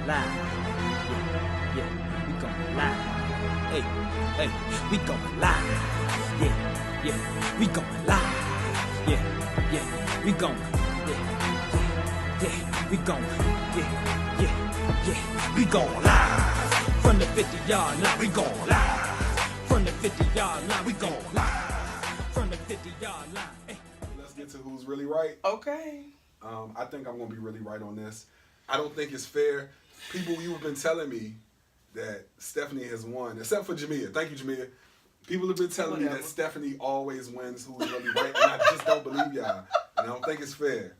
live. Yeah, yeah, we going live. Hey, hey, we going live. Yeah, yeah, we going live. Yeah, yeah, we going. Yeah, yeah, we going. Yeah, yeah, yeah, we going live. From the 50-yard line, we going live. From the 50-yard line, we going live. From the 50-yard line. Hey. Let's get to who's really right. Okay. I think I'm going to be really right on this. I don't think it's fair. People, you have been telling me that Stephanie has won, except for Jamia. Thank you, Jamia. People have been telling me that Stephanie always wins who's really right, and I just don't believe y'all. And I don't think it's fair.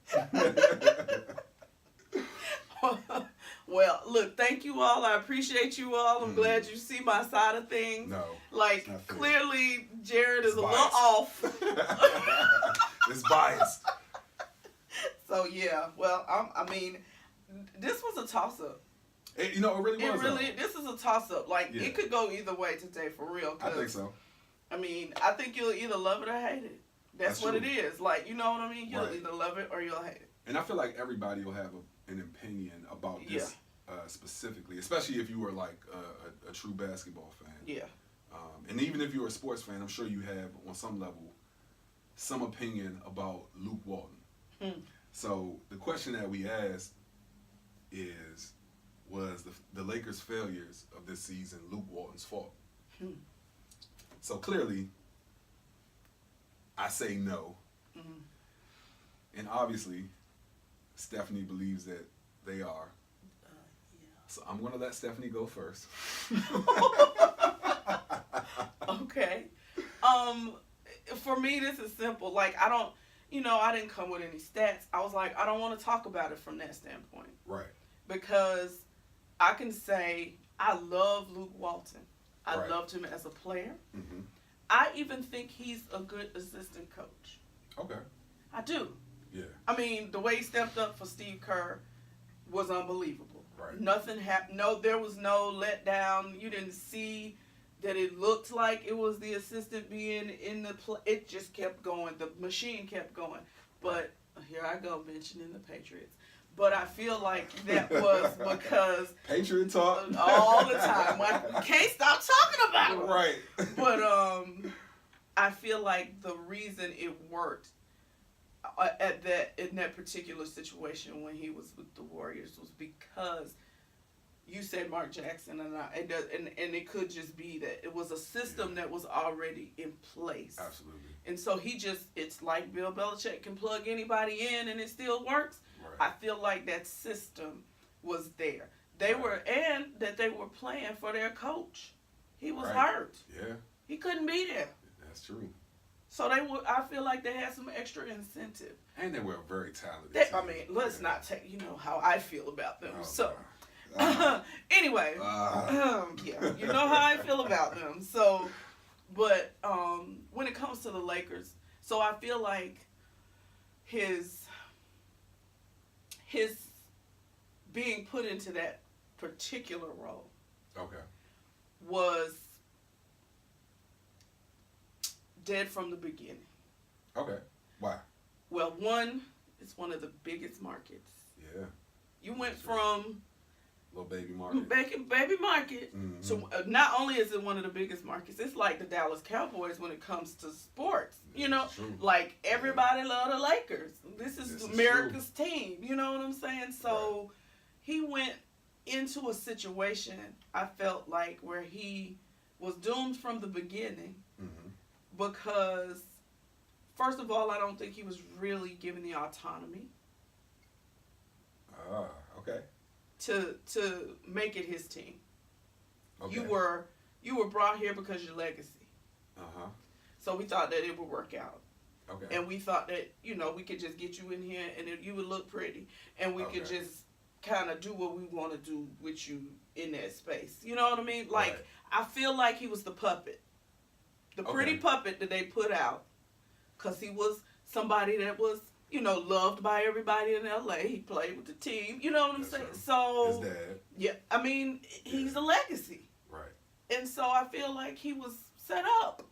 Well, look, thank you all. I appreciate you all. I'm glad you see my side of things. No. Like, clearly, Jarrett is a little biased. off. It's biased. So, yeah. Well, I mean, this was a toss-up. It really was. This is a toss-up. Like, It could go either way today, for real. I think so. I mean, I think you'll either love it or hate it. That's what true. it is. Like, you know what I mean? You'll either love it or you'll hate it. And I feel like everybody will have an opinion about this specifically, especially if you were like a true basketball fan. Yeah. And even if you're a sports fan, I'm sure you have, on some level, some opinion about Luke Walton. So the question that we asked is, was the Lakers' failures of this season Luke Walton's fault? So clearly, I say no. And obviously, Stephanie believes that they are. So I'm going to let Stephanie go first. Okay. For me, this is simple. Like, I didn't come with any stats. I was like, I don't want to talk about it from that standpoint. Right. Because I can say I love Luke Walton. I loved him as a player. I even think he's a good assistant coach. Okay. I do. Yeah. I mean, the way he stepped up for Steve Kerr was unbelievable. Right. Nothing happened. No, there was no letdown. You didn't see that it looked like it was the assistant being in the play. It just kept going. The machine kept going. But here I go mentioning the Patriots. But I feel like that was because Patriot talk all the time. We can't stop talking about it. Right. But I feel like the reason it worked in that particular situation when he was with the Warriors was because you said Mark Jackson, and it could just be that it was a system that was already in place. Absolutely. And so it's like Bill Belichick can plug anybody in and it still works. Right. I feel like that system was there. They were playing for their coach. He was hurt. Yeah. He couldn't be there. That's true. So I feel like they had some extra incentive. And they were very talented. Let's not take, how I feel about them. Anyway, you know how I feel about them. So, but when it comes to the Lakers, so I feel like his being put into that particular role was dead from the beginning. Okay. Why? Well, one, it's one of the biggest markets. Yeah. You went from little baby market. Baby market. So not only is it one of the biggest markets, it's like the Dallas Cowboys when it comes to sports. Like everybody love the Lakers. This is America's team. You know what I'm saying? So he went into a situation, I felt like, where he was doomed from the beginning because, first of all, I don't think he was really given the autonomy. Okay. To make it his team. Okay. You were brought here because your legacy. So we thought that it would work out. Okay. And we thought that, we could just get you in here and you would look pretty. And we could just kind of do what we want to do with you in that space. You know what I mean? Like, I feel like he was the puppet. The pretty puppet that they put out. Because he was somebody that was, loved by everybody in L.A. He played with the team. You know what I'm saying? Right. So, his dad. Yeah, I mean, he's a legacy. Right. And so I feel like he was set up.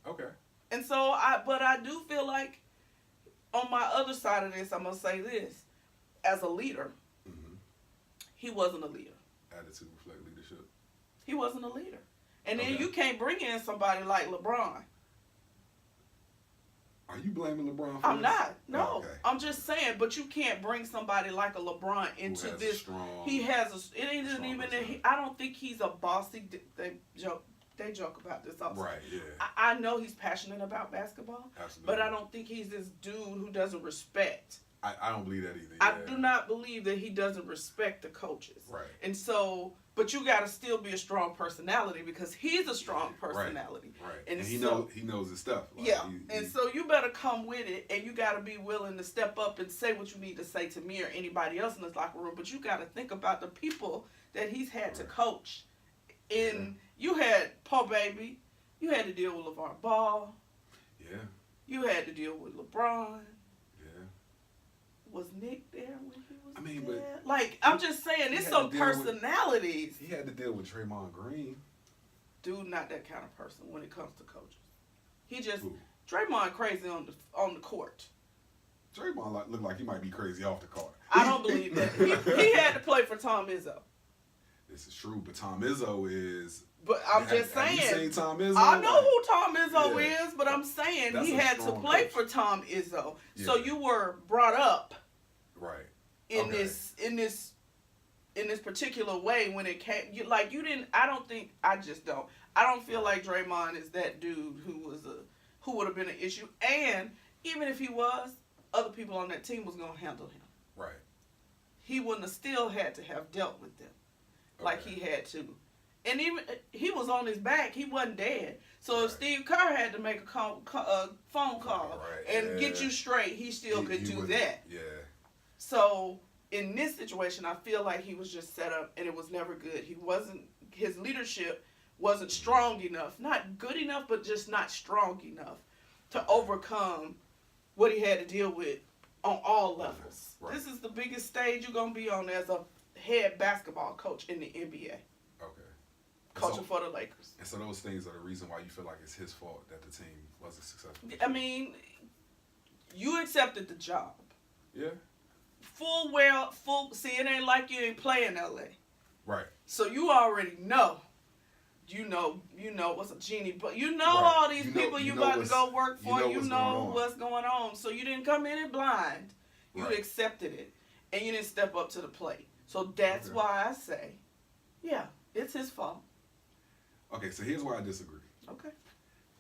Okay. And so I do feel like on my other side of this, I'm going to say this. As a leader, he wasn't a leader. Attitude reflect leadership. He wasn't a leader. And then Okay. you can't bring in somebody like LeBron. Are you blaming LeBron for I'm this? not. No. Oh, okay. I'm just saying, but you can't bring somebody like a LeBron into Who has this. a strong, He has a. It ain't strong even. personality. I don't think he's a bossy. They joke about this also. Right, yeah. I know he's passionate about basketball, Absolutely. but I don't think he's this dude who doesn't respect. I don't believe that either. I Yeah. do not believe that he doesn't respect the coaches. Right. And so, but you got to still be a strong personality because he's a strong personality. Right. And he so, knows his stuff. Like, yeah. And so you better come with it, and you got to be willing to step up and say what you need to say to me or anybody else in this locker room. But you got to think about the people that he's had to coach. You had Paul Baby. You had to deal with LeVar Ball. Yeah. You had to deal with LeBron. Yeah. Was Nick there when he was but there? Like, I'm just saying, it's some personalities. He had to deal with Draymond Green. Dude, not that kind of person when it comes to coaches. He just Who? Draymond crazy on the court. Draymond looked like he might be crazy off the court. I don't believe that. He had to play for Tom Izzo. This is true, but Tom Izzo is. But I'm just Have saying. you seen Tom Izzo? I know Like, who Tom Izzo yeah. is, but I'm saying That's he a had to strong play coach. for Tom Izzo. Yeah. So you were brought up Right. in this particular way when it came. You didn't. I don't feel like Draymond is that dude who would have been an issue. And even if he was, other people on that team was gonna handle him. Right. He wouldn't have still had to have dealt with them like he had to. And even he was on his back, he wasn't dead. So if Steve Kerr had to make a phone call and get you straight, he still could do that. Yeah. So in this situation, I feel like he was just set up and it was never good. His leadership wasn't strong enough, not good enough, but just not strong enough to overcome what he had to deal with on all levels. Right. This is the biggest stage you're going to be on as a head basketball coach in the NBA. Okay. Coaching for the Lakers. And so those things are the reason why you feel like it's his fault that the team wasn't successful. I mean, you accepted the job. Yeah. See, it ain't like you ain't play in LA. Right. So you already know. You know what's a genie, but all these people you about to go work for, you know what's going on. So you didn't come in it blind. You accepted it, and you didn't step up to the plate. So that's why I say, yeah, it's his fault. Okay, so here's where I disagree. Okay.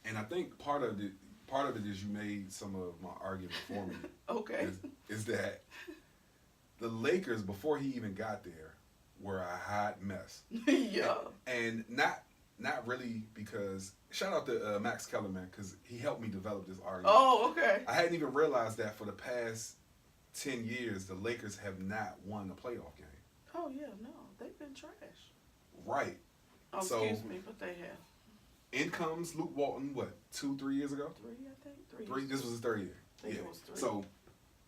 And I think part of it is you made some of my argument for me. Okay. Is that the Lakers, before he even got there, were a hot mess. Yeah. And not really because, shout out to Max Kellerman, because he helped me develop this argument. Oh, okay. I hadn't even realized that for the past 10 years, the Lakers have not won a playoff game. Oh, yeah, no. They've been trash. Right. Oh, So, excuse me, but they have. In comes Luke Walton, 2-3 years ago? 3, I think. 3. This was his third year. I think it was 3. So,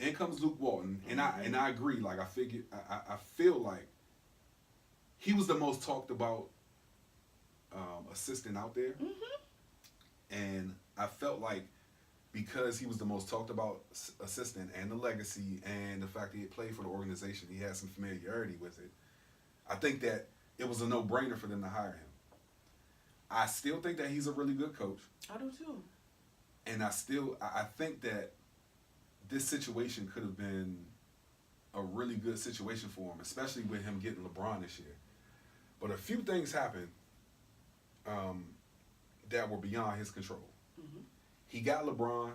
in comes Luke Walton, and I agree. Like I feel like he was the most talked about assistant out there, and I felt like because he was the most talked about assistant and the legacy and the fact that he had played for the organization, he had some familiarity with it. I think that it was a no-brainer for them to hire him. I still think that he's a really good coach. I do too. And I think that this situation could have been a really good situation for him, especially with him getting LeBron this year. But a few things happened that were beyond his control. Mm-hmm. He got LeBron,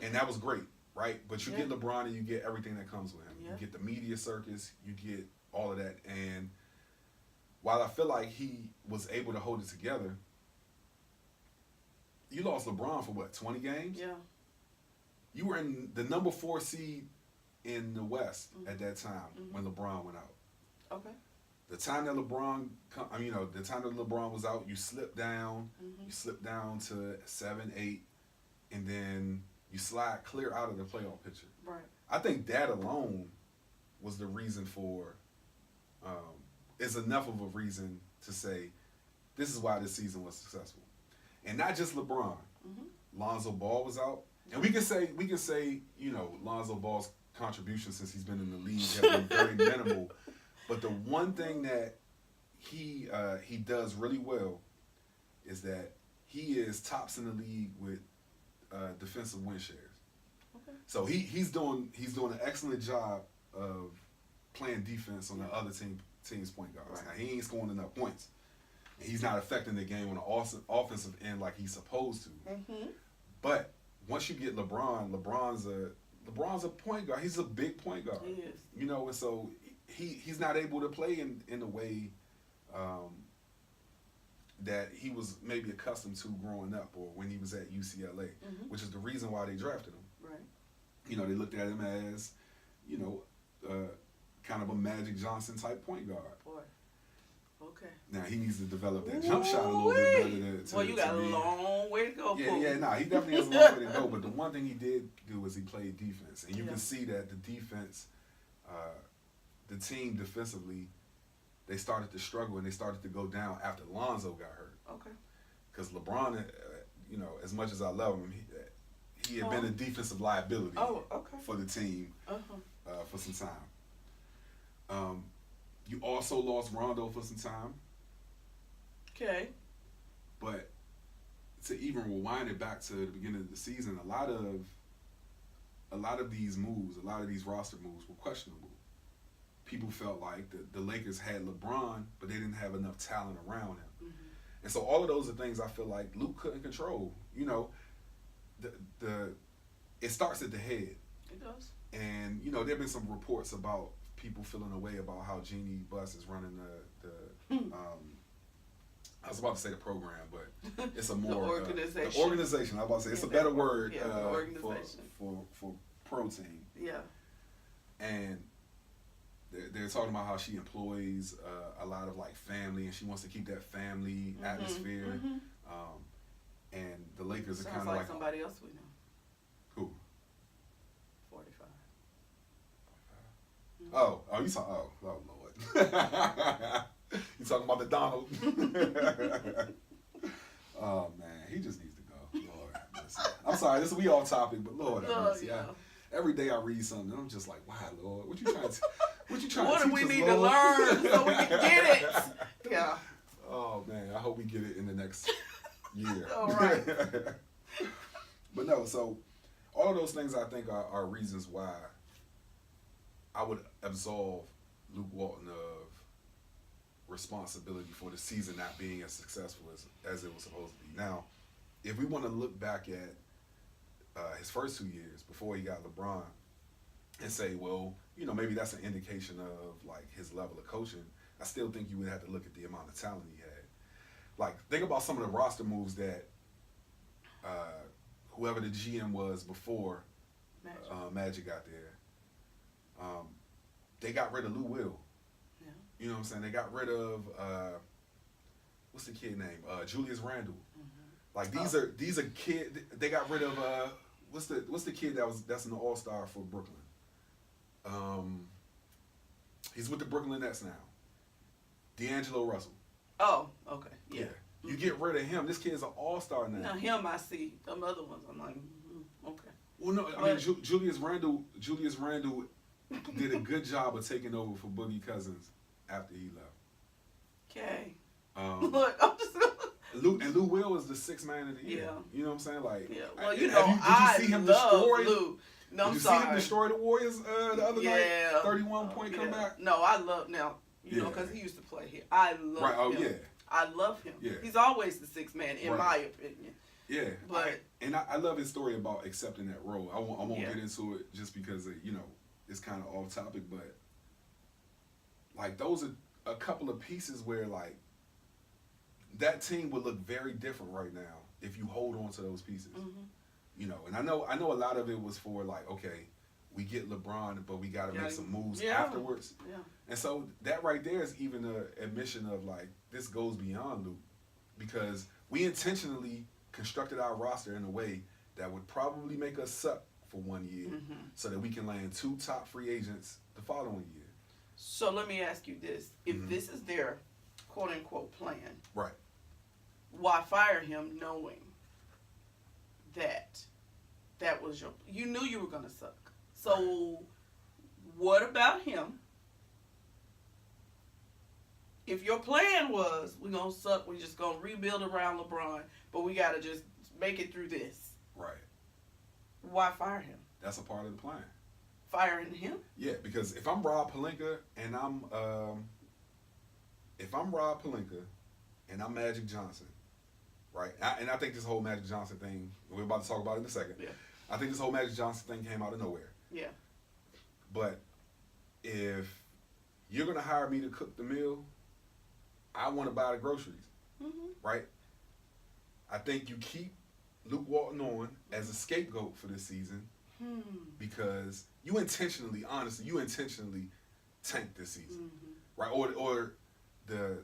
and that was great, right? But you get LeBron and you get everything that comes with him. Yeah. You get the media circus, you get all of that. And while I feel like he was able to hold it together, you lost LeBron for 20 games? Yeah. You were in the number 4 seed in the West at that time when LeBron went out. Okay. The time that LeBron was out, you slipped down. You slipped down to 7, 8, and then you slide clear out of the playoff picture. Right. I think that alone was the reason for. Is enough of a reason to say this is why this season was successful, and not just LeBron. Lonzo Ball was out, and we can say Lonzo Ball's contribution since he's been in the league has been very minimal. But the one thing that he does really well is that he is tops in the league with defensive win shares. Okay. So he's doing an excellent job of playing defense on the other team's point guards. Right. Now he ain't scoring enough points. And he's not affecting the game on the offensive end like he's supposed to. Mm-hmm. But once you get LeBron's a point guard. He's a big point guard. He is. You know, and so he's not able to play in the way that he was maybe accustomed to growing up or when he was at UCLA, which is the reason why they drafted him. Right. You know, they looked at him as, you know, kind of a Magic Johnson type point guard. Boy. Okay. Now he needs to develop that jump shot a little bit better. Well, you got a long way to go. Yeah, he definitely has a long way to go. But the one thing he did do is he played defense, and you can see that the defense, the team defensively, they started to struggle and they started to go down after Lonzo got hurt. Okay. Because LeBron, you know, as much as I love him, he had been a defensive liability. For the team for some time. You also lost Rondo for some time. Okay. But to even rewind it back to the beginning of the season, a lot of these moves, a lot of these roster moves were questionable. People felt like the Lakers had LeBron, but they didn't have enough talent around him. Mm-hmm. And so all of those are things I feel like Luke couldn't control. You know, it starts at the head. It does. And, you know, there have been some reports about people feeling a way about how Jeannie Buss is running I was about to say the program, but it's a more the organization. The organization. I was about to say it's a better word for pro team. Yeah. And they're talking about how she employs a lot of like family, and she wants to keep that family atmosphere. Mm-hmm. And the Lakers are kind of like somebody else we know. Who? 45. Oh, you talking? Oh Lord. You talking about the Donald? Oh man, he just needs to go. Lord, listen. I'm sorry, we off topic, but Lord, every day I read something, and I'm just like, wow, Lord, what you trying to teach us, what do we need to learn so we can get it? Yeah. Oh man, I hope we get it in the next year. All right. But no, so all of those things I think are reasons why I would absolve Luke Walton of responsibility for the season not being as successful as it was supposed to be. Now, if we want to look back at his first 2 years before he got LeBron and say, well, you know, maybe that's an indication of like his level of coaching, I still think you would have to look at the amount of talent he had. Like, think about some of the roster moves that whoever the GM was before Magic got there. They got rid of Lou Will. Yeah. You know what I'm saying? They got rid of what's the kid name? Julius Randle. Mm-hmm. Like these are kids. They got rid of what's the kid that's an All-Star for Brooklyn? He's with the Brooklyn Nets now. D'Angelo Russell. Oh, okay, yeah. You get rid of him. This kid's an All-Star now. Now him, I see. Them other ones, I'm like, okay. Well, no, I mean Julius Randle did a good job of taking over for Boogie Cousins after he left. Okay. Look, I'm just Lou Will is the sixth man of the year. Yeah. You know what I'm saying? Like, yeah. Well, you know, did you see him destroy Lou? No, did you see him destroy the Warriors the other night? 31-point comeback. No, I love now. You know, because he used to play here. I love him. I love him. Yeah. He's always the sixth man, in my opinion. Yeah, but I love his story about accepting that role. I won't get into it just because you know it's kind of off topic, but like those are a couple of pieces where like that team would look very different right now if you hold on to those pieces. Mm-hmm. You know, and I know a lot of it was for like, okay, we get LeBron, but we got to make some moves afterwards. Yeah. And so that right there is even an admission of like this goes beyond Luke, because we intentionally constructed our roster in a way that would probably make us suck for 1 year, so that we can land 2 top free agents the following year. So let me ask you this: if this is their quote unquote plan, right? Why fire him knowing that was you knew you were gonna suck? So what about him if your plan was we're gonna suck, we're just gonna rebuild around LeBron, but we gotta just make it through this. Right. Why fire him? That's a part of the plan. Firing him? Yeah, because if I'm Rob Pelinka and I'm Magic Johnson, right? And I think this whole Magic Johnson thing, we're about to talk about it in a second. Yeah. I think this whole Magic Johnson thing came out of nowhere. Yeah. But if you're gonna hire me to cook the meal, I want to buy the groceries, right? I think you keep Luke Walton on as a scapegoat for this season because you intentionally tanked this season, right? Or the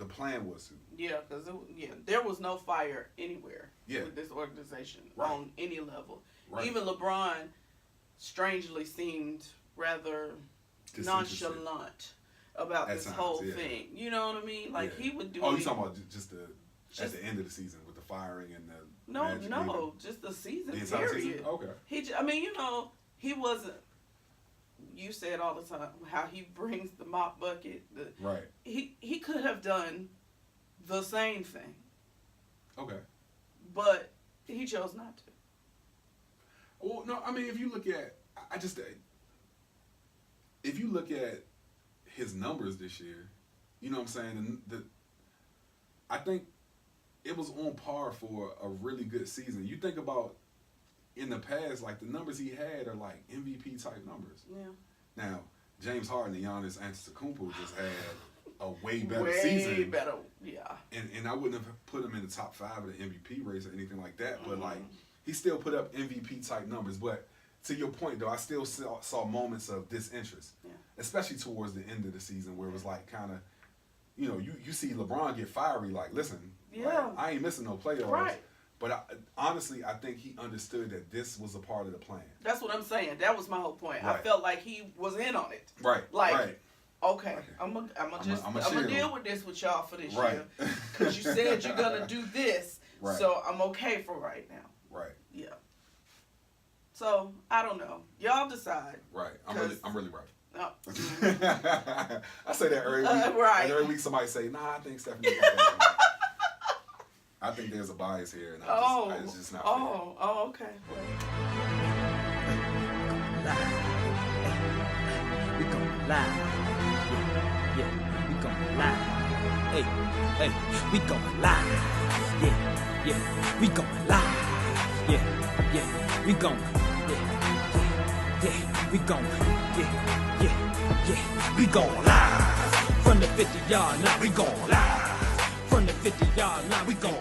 plan was to. Yeah, because there was no fire anywhere with this organization on any level. Right. Even LeBron strangely seemed rather nonchalant about this whole thing. You know what I mean? Like he would do. Oh, you talking about just at the end of the season with the firing and the no, just the season. The entire period. season? Okay. He wasn't. You said all the time how he brings the mop bucket. Right. He could have done the same thing. Okay. But he chose not to. Well, no, I mean, if you look at his numbers this year, you know what I'm saying? I think it was on par for a really good season. You think about in the past, like the numbers he had are like MVP type numbers. Yeah. Now, James Harden and Giannis Antetokounmpo just had a way better season. Way better, yeah. And I wouldn't have put him in the top 5 of the MVP race or anything like that, but like he still put up MVP type numbers. But to your point though, I still saw moments of disinterest, especially towards the end of the season where it was like kind of, you see LeBron get fiery, like, listen, like, I ain't missing no playoffs. Right. But honestly, I think he understood that this was a part of the plan. That's what I'm saying. That was my whole point. Right. I felt like he was in on it. Right. Like, okay, I'm gonna deal with this with y'all for this year because you said you're gonna do this, so I'm okay for right now. Right. Yeah. So I don't know. Y'all decide. Right. I'm really right. No. I say that every week. Right. And every week somebody say, "Nah, I think Stephanie's right." I think there's a bias here, and it's just not fair. Oh, okay. We gon' lie. Yeah, we gon' lie. Hey, we gon' lie. Yeah, we gon' lie. Yeah, we gon' we gon' we gon' lie. From the 50-yard line, we gon' lie. From the 50-yard line, we gon'